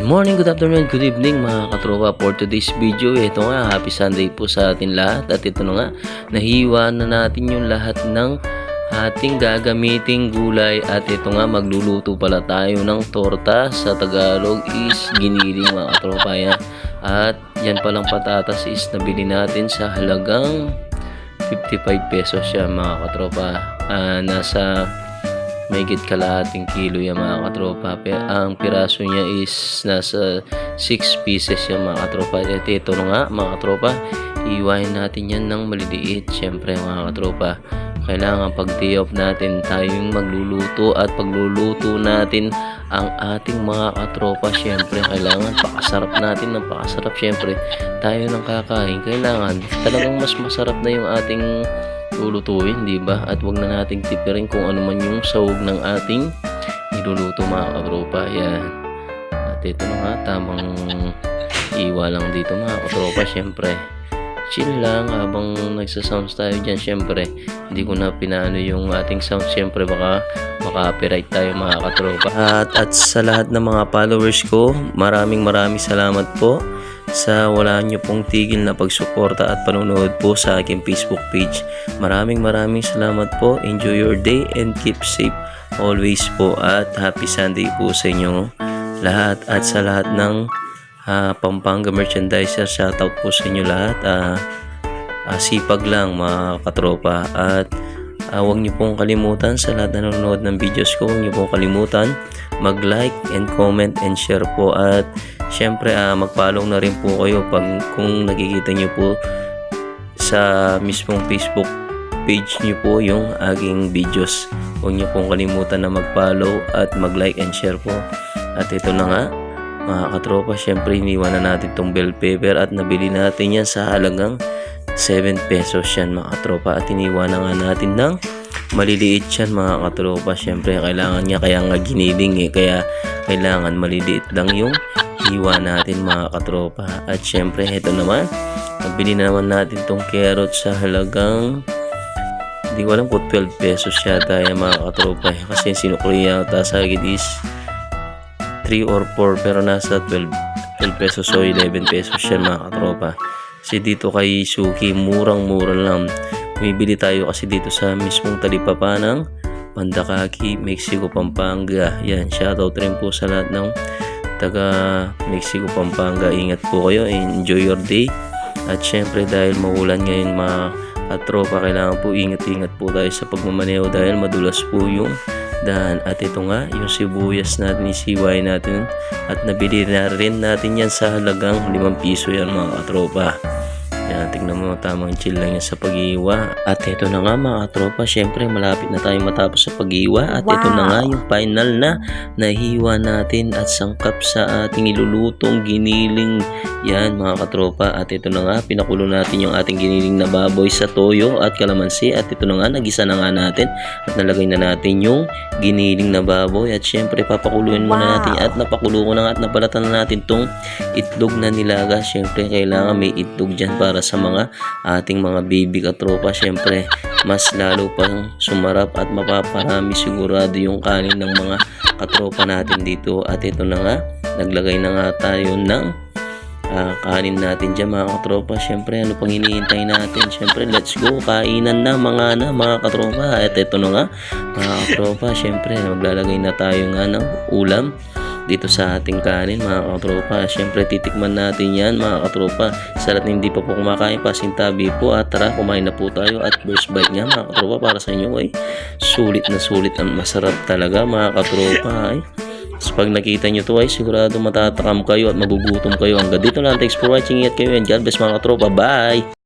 Good morning, good afternoon, good evening mga katropa. For today's video, ito nga, happy Sunday po sa atin lahat. At ito na nga, nahiwa na natin yung lahat ng ating gagamiting gulay. At ito nga, magluluto pala tayo ng torta. Sa Tagalog is giniling mga katropa yan. At yan palang patatas is nabili natin sa halagang 55 pesos siya mga katropa. Nasa mahigit kalahating kilo yan mga katropa. Ang piraso niya is nasa 6 pieces yan mga katropa. At ito na nga mga katropa, iwain natin yan ng maliliit. Syempre mga katropa, kailangan pag day off natin tayong magluluto. At pagluluto natin ang ating mga katropa, syempre kailangan pakasarap natin ng pakasarap. Syempre tayo ng kakain, kailangan talagang mas masarap na yung ating lulutuin, di ba? At wag na nating tipirin kung ano man yung sahog ng ating niluluto mga katropa. Yan. At ito na nga, tamang iwa lang dito mga katropa. Syempre chill lang habang nagsasounds tayo dyan. Syempre hindi ko na pinaano yung ating sound. Syempre baka maka-copyright tayo mga katropa. At sa lahat ng mga followers ko, maraming salamat po sa wala nyo pong tigil na pagsuporta at panonood po sa aking Facebook page. Maraming salamat po. Enjoy your day and keep safe always po. At happy Sunday po sa inyo lahat. At sa lahat ng Pampanga merchandiser, shoutout po sa inyo lahat. Sipag lang mga katropa. At huwag nyo pong kalimutan, sa lahat na nanonood ng videos ko, huwag nyo pong kalimutan mag-like and comment and share po. At syempre mag-follow na rin po kayo kung nakikita nyo po sa mismong Facebook page nyo po yung aking videos. Huwag nyo pong kalimutan na mag-follow at mag-like and share po. At ito na nga mga katropa, syempre iniwan na natin tong bell pepper at nabili natin yan sa halagang 7 pesos yan mga katropa. At iniwan na nga natin ng maliliit yan mga katropa. Syempre kailangan niya, kaya nga giniling kaya kailangan maliliit lang yung hiwa natin mga katropa. At syempre ito naman, nabili na naman natin tong carrot sa halagang, hindi ko alam kung 12 pesos yata yan mga katropa. Kasi sinukli yata sa akin is 3 or 4 pero nasa 12 pesos o 11 pesos yan mga katropa. Kasi dito kay Suki murang-mura lang. Bumibili tayo kasi dito sa mismong talipapa ng Pandakaki, Mexico, Pampanga. Yan, shoutout rin po sa lahat ng taga Mexico, Pampanga. Ingat po kayo, enjoy your day. At syempre dahil maulan ngayon mga katropa, kailangan po ingat-ingat po tayo sa pagmamaneho dahil madulas po yung daan. At ito nga, yung sibuyas natin, isiway natin. At nabili na rin natin yan sa halagang 5 piso yan mga katropa. Yan, tingnan mo, tamang chill lang yan sa pag-iwa. At ito na nga mga katropa, syempre malapit na tayo matapos sa pag-iwa. At ito na nga yung final na nahiwa natin at sangkap sa ating ilulutong giniling. Yan mga katropa. At ito na nga, pinakulo natin yung ating giniling na baboy sa toyo at kalamansi. At ito na nga, nagisa na nga natin. At nalagay na natin yung giniling na baboy. At syempre papakuluin muna natin. At napakulo ko na nga at nabalatan na natin tong itlog na nilaga. Syempre kailangan may itlog dyan para sa mga ating mga baby katropa. Syempre mas lalo pang sumarap at mapaparami sigurado yung kanin ng mga katropa natin dito. At ito na nga, naglagay na nga tayo ng kanin natin dyan mga katropa. Syempre ano pang hinihintay natin? Syempre let's go, kainan na mga katropa. At ito na nga mga katropa, syempre maglalagay na tayo nga ng ulam dito sa ating kanin mga katropa. Syempre titikman natin yan mga katropa. Sa lahat hindi pa po kumakain, pasintabi po. At tara, kumain na po tayo. At first bite nga mga katropa para sa inyo ay sulit na sulit. Ang masarap talaga mga katropa. So pag nakita nyo to ay sigurado matatakam kayo at magugutom kayo. Hanggang dito lang. Thanks for watching. Ingat kayo and God bless mga katropa. Bye!